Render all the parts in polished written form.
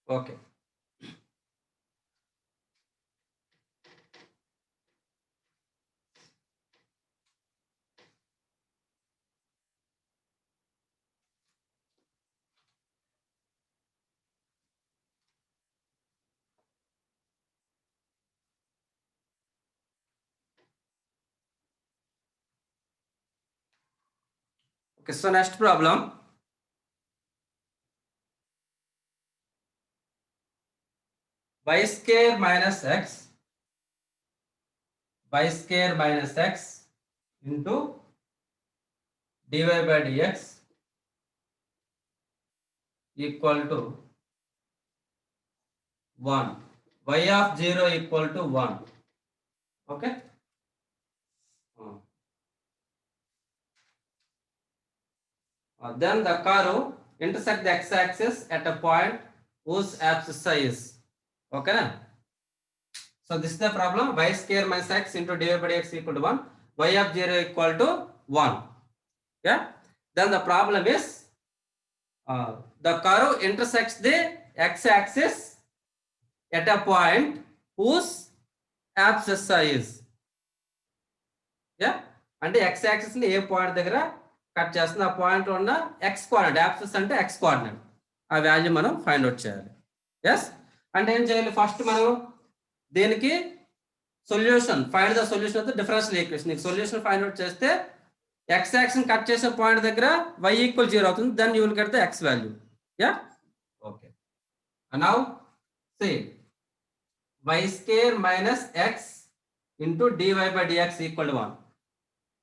Okay. Okay, so next problem. Y square minus x into dy by dx equal to 1. Y of 0 equal to 1. Okay. Then the curve intersect the x-axis at a point whose abscissa is. Okay. So this is the problem. Y square minus x into dy by dx equal to 1. Y of 0 equal to 1. Yeah. Then the problem is the curve intersects the x-axis at a point whose abscissa is. Yeah. అంటే x axis ని ఏ point దగ్గర cut చేస్తుంది ఆ point లో ఉన్న x coordinate axis అంటే x coordinate ఆ value మనం ఫైండ్ అవుట్ చేయాలి. ఎస్ అంటే ఏం చేయాలి ఫస్ట్ మనం దీనికి solution find the solution of the differential equation నీకు సొల్యూషన్ ఫైండ్ అవుట్ చేస్తే x యాక్సిస్ కట్ చేసే పాయింట్ దగ్గర y ఈక్వల్ 0 అవుతుంది then you will get the x value. Yeah okay now say y square minus x into dy by dx equal to 1.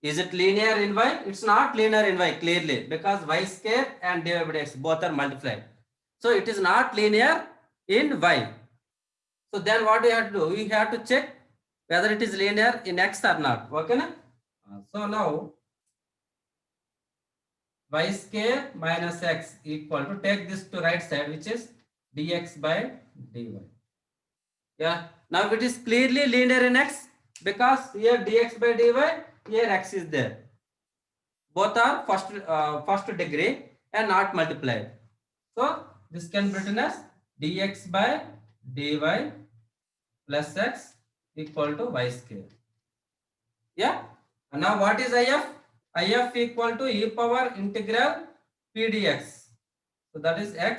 Is it linear in y? It's not linear in y clearly because y square and dy by dx both are multiplied. So it is not linear in y. So then what we have to do? We have to check whether it is linear in x or not. Okay na? So now y square minus x equal to take this to right side which is dx by dy. Yeah. Now it is clearly linear in x because here dx by dy, here x is there. Both are first degree and not multiplied. So this can be written as dx by dy plus x equal to y square. Yeah. And now what is if? If equal to e power integral p dx. So that is x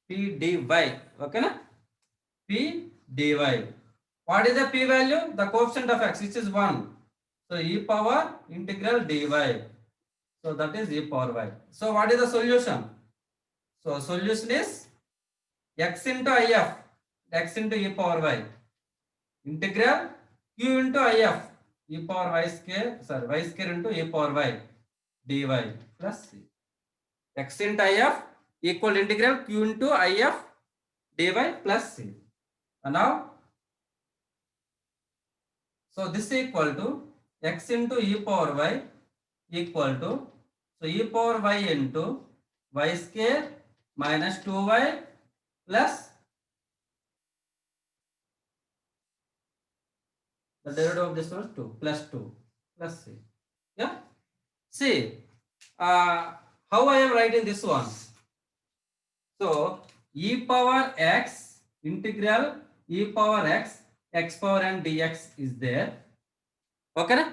p dy. Okay na? P dy. What is the p value? The coefficient of x, which is 1. So e power integral dy. So that is e power y. So what is the solution? So solution is x into if, x into e power y, integral q into if, e power y square, sorry, y square into e power y dy plus c. X into if equal integral q into if dy plus c. And now so this equal to x into e power y equal to, so e power y into y square minus 2y plus the derivative of this one 2 plus 2 plus c. Yeah. See how I am writing this one. So e power x integral e power x x power n dx is there. Okay.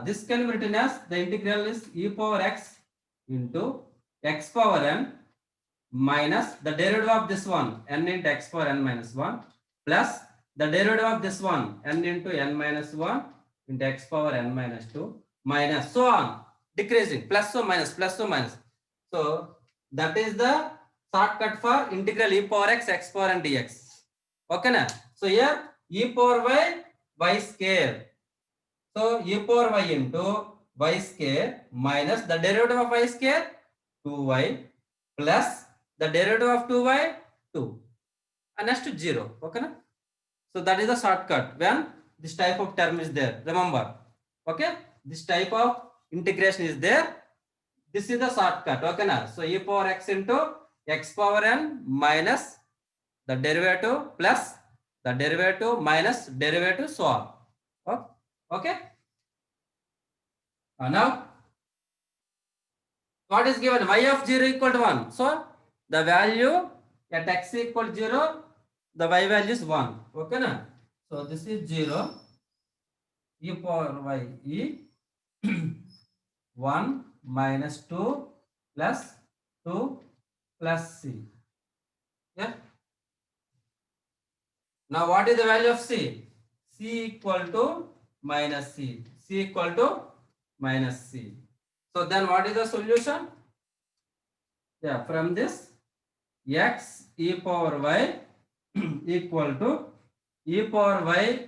This can be written as the integral is e power x into x power n minus the derivative of this one n into x power n minus 1 plus the derivative of this one n into n minus 1 into x power n minus 2 minus so on decreasing plus or minus plus or minus. So that is the shortcut for integral e power x x power n dx. Okay na? So here e power y square. So e power y into y square minus the derivative of y square 2y plus the derivative of 2y 2 and next to 0. Okay na? So that is the shortcut when this type of term is there. Remember, okay, this type of integration is there. This is the shortcut. Okay na? So e power x into x power n minus the derivative plus the derivative minus derivative so on. Okay. Now What is given? Y of 0 equal to 1. So the value at x equal to 0, the y value is 1. Okay na? So this is 0 e power y e 1 minus 2 plus 2 plus c. Yeah. Now what is the value of c? C equal to minus c. C equal to minus c. So then what is the solution? Yeah, from this x e power y equal to e power y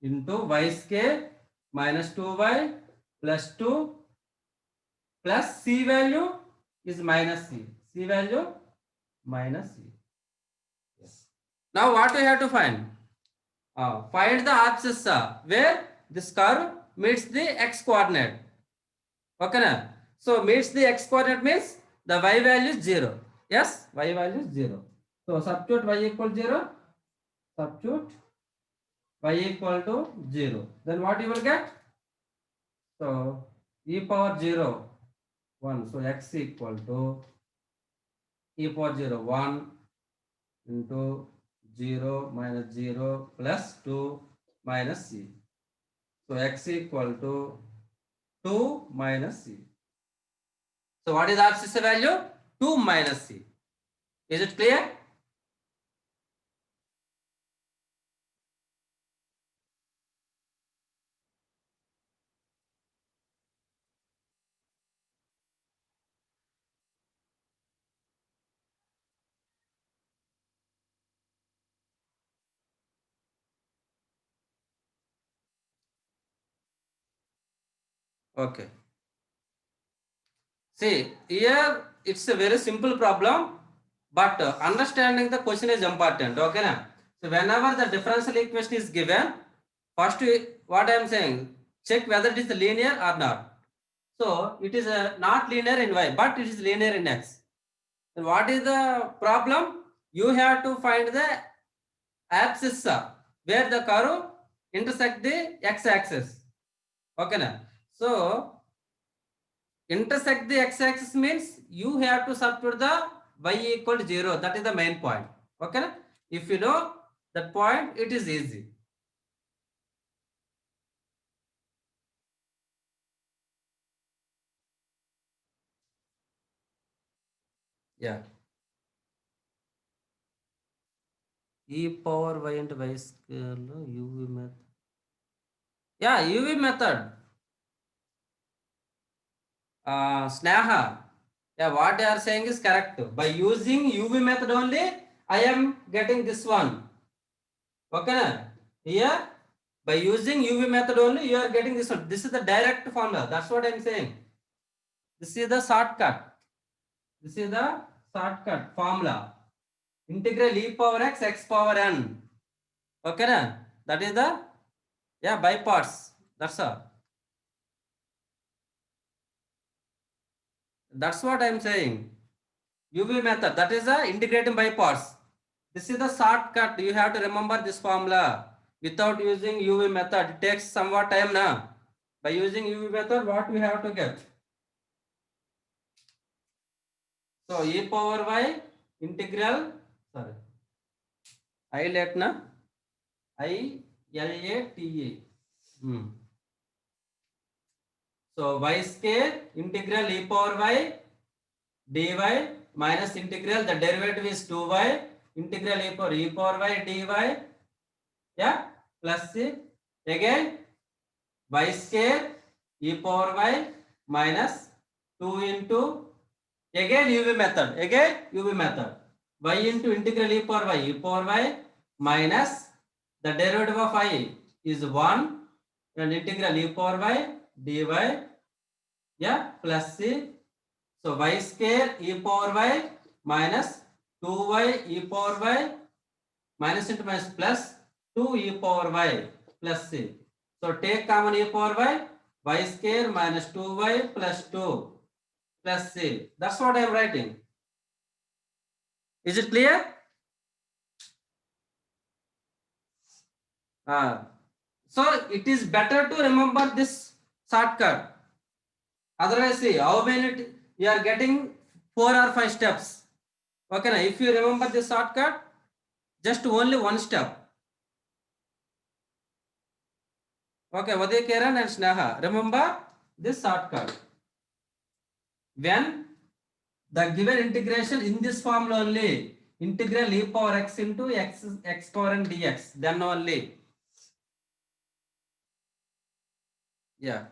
into y square minus 2y plus 2 plus c value is minus c. C value minus c. Yes. Now what we have to find? Find the abscissa where this curve meets the x coordinate. Okay na? So meets the x coordinate means the y value is 0. Yes, y value is 0. So substitute y equal 0. Substitute y equal to 0. Then what you will get? So e power 0 1. So x equal to e power 0 1 into 0 minus 0 plus 2 minus c. So x equal to 2 minus c. So what is abscissa value? 2 minus c. Is it clear? Okay. See, here it's a very simple problem, but understanding the question is important. Okay, na? So whenever the differential equation is given, first what I am saying, check whether it is linear or not. So it is not linear in y, but it is linear in x. And what is the problem? You have to find the abscissa where the curve intersect the x-axis. Okay, na? So intersect the x-axis means you have to substitute the y equal to 0. That is the main point. Okay, na? If you know that point, it is easy. Yeah. E power y into y square uv method. Yeah, uv method. Sneha. Yeah, what they are saying is correct. By using uv method only, I am getting this one. Okay, na? Here, by using uv method only, you are getting this one. This is the direct formula. That's what I am saying. This is the shortcut. This is the shortcut formula. Integral e power x, x power n. Okay, na? That is the, yeah, by parts. That's all. That's what I am saying. UV method, that is the integrating by parts. This is the shortcut. You have to remember this formula. Without using UV method, it takes somewhat time now. By using UV method, what we have to get? So e power y integral, sorry, I let na I L A T A. So y square integral e power y dy minus integral, the derivative is 2y integral e power y dy, yeah, plus c again y square e power y minus 2 into again uv method y into integral e power y minus the derivative of I is 1 and integral e power y dy, yeah, plus c. So y square e power y minus 2y e power y minus into minus plus 2 e power y plus c. So take common e power y square minus 2y plus 2 plus c. That's what I am writing. Is it clear? So it is better to remember this shortcut. Otherwise, see how many you are getting 4 or 5 steps. Okay, now if you remember this shortcut, just only one step. Okay, Vade Kiran and Sneha, remember this shortcut. When the given integration in this form only, integral e power x into x power n dx, then only. Yeah.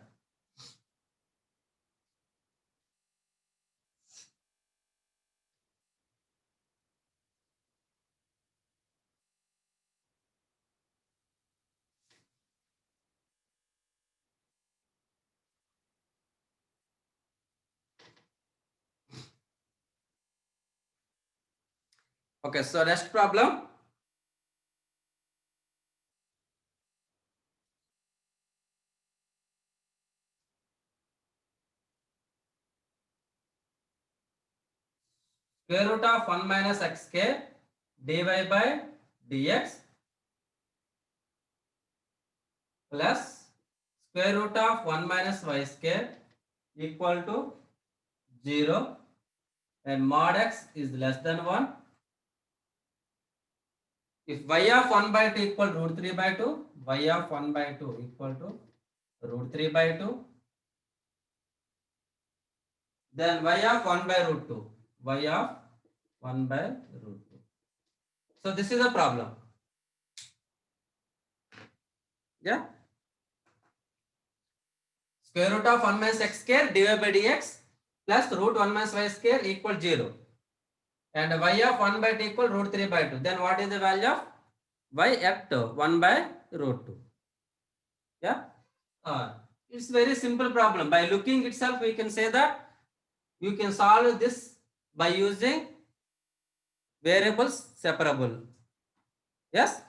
Okay, so next problem. Square root of 1 minus xk dy by dx plus square root of 1 minus y square equal to 0 and mod x is less than 1. If y of 1 by 2 equal root 3 by 2, y of 1 by 2 equal to root 3 by 2, then y of 1 by root 2, y of 1 by root 2. So this is a problem. Yeah. Square root of 1 minus x square dy by dx plus root 1 minus y square equal 0. And y of 1 by 2 equal root 3 by 2. Then what is the value of y at 1 by root 2? Yeah. It's very simple problem. By looking itself, we can say that you can solve this by using variables separable. Yes.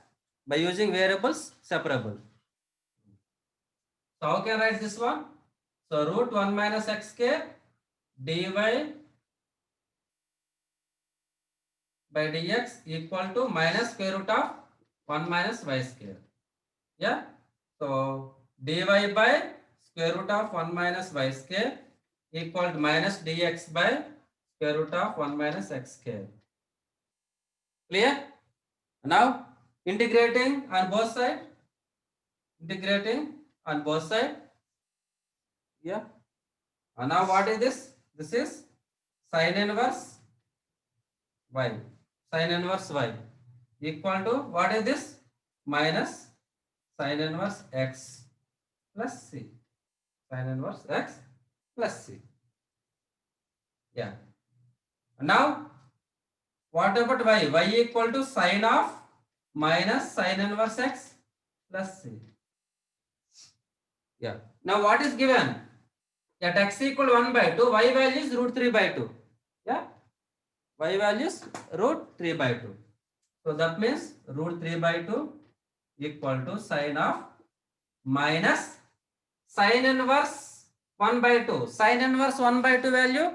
By using variables separable. So how can I write this one? So root 1 minus x square dy by dx equal to minus square root of 1 minus y square. Yeah. So dy by square root of 1 minus y square equal to minus dx by square root of 1 minus x square. Clear? Now integrating on both sides. Integrating on both sides. Yeah. And now what is this? This is sin inverse y. Sin inverse y equal to what is this? Minus sin inverse x plus c. Sin inverse x plus c. Yeah. Now what about y? Y equal to sine of minus sin inverse x plus c. Yeah. Now what is given? At x equal 1 by 2, y value is root 3 by 2. Yeah. Y value is root 3 by 2. So that means root 3 by 2 equal to sine of minus sine inverse 1 by 2. Sine inverse 1 by 2 value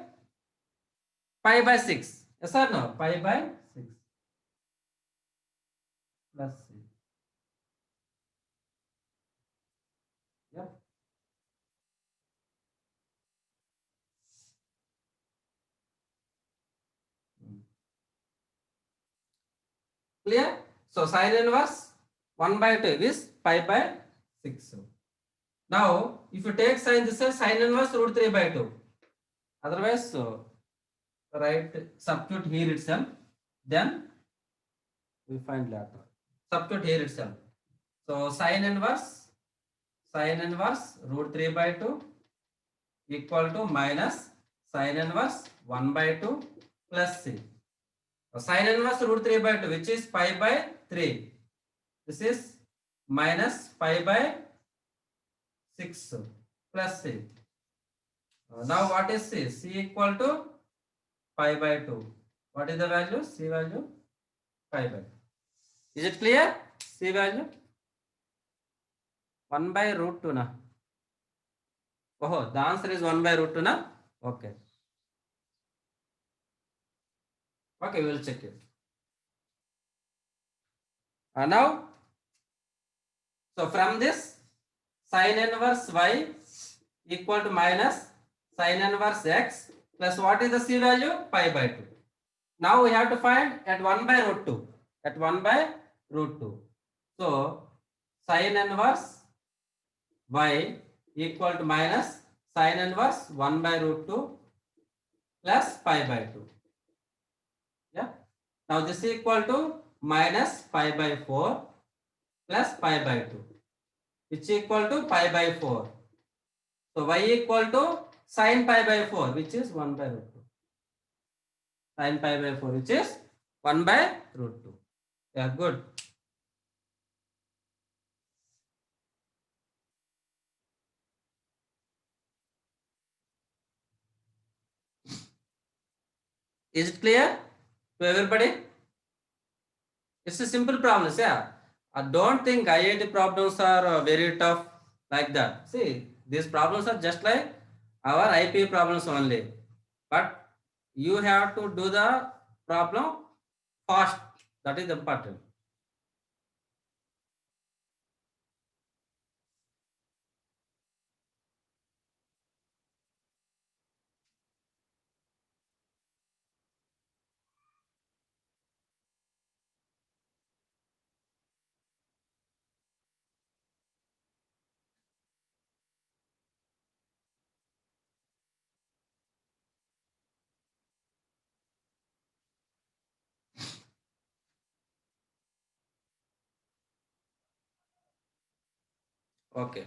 pi by 6. Yes or no? Pi by 6 plus c. Yeah. Clear? So sine inverse 1 by 2 is pi by 6. Now, if you take sine, this is sine inverse root 3 by 2. Otherwise, so right, substitute here itself. Then we find later. Substitute here itself. So sine inverse root 3 by 2 equal to minus sine inverse 1 by 2 plus c. So sine inverse root 3 by 2, which is pi by 3. This is minus pi by 6 plus c. Now what is c? C equal to pi by 2. What is the value? C value pi by 2. Is it clear? C value 1 by root 2 na. Oh, the answer is 1 by root 2 na. Okay. Okay, we will check it. Now, so from this sine inverse y equal to minus sin inverse x plus what is the c value? Pi by 2. Now we have to find at 1 by root 2. At 1 by root 2. So sin inverse y equal to minus sin inverse 1 by root 2 plus pi by 2. Yeah. Now this is equal to minus pi by 4 plus pi by 2, which is equal to pi by 4. So y equal to sin pi by 4, which is 1 by root 2. Sin pi by 4, which is 1 by root 2. Yeah, good. Is it clear to everybody? It's a simple problem, yeah. Don't think IIT problems are very tough like that. See, these problems are just like our IP problems only. But you have to do the problem fast. That is important. Okay.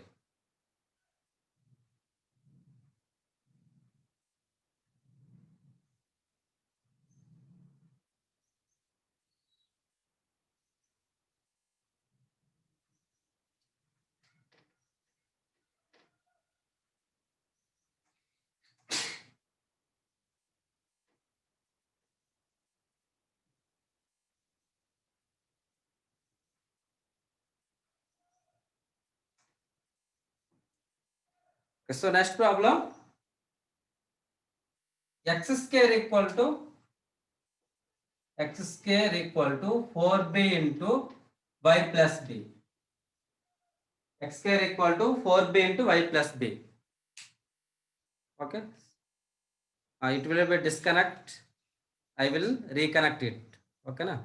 So next problem, x square equal to 4b into y plus b. X square equal to 4b into y plus b. Okay. It will be disconnect. I will reconnect it. Okay na?